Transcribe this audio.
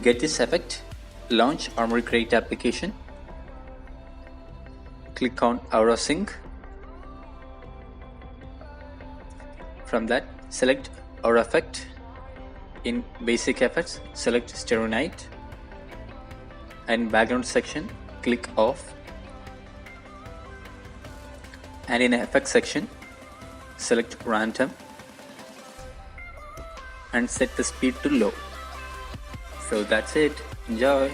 get this effect, launch Armoury Create application. Click on Aura Sync. From that, select Aura Effect. In Basic Effects, select Stereo Night. And Background section, click Off. And in Effects section, select Random and set the speed to low. So that's it. Enjoy!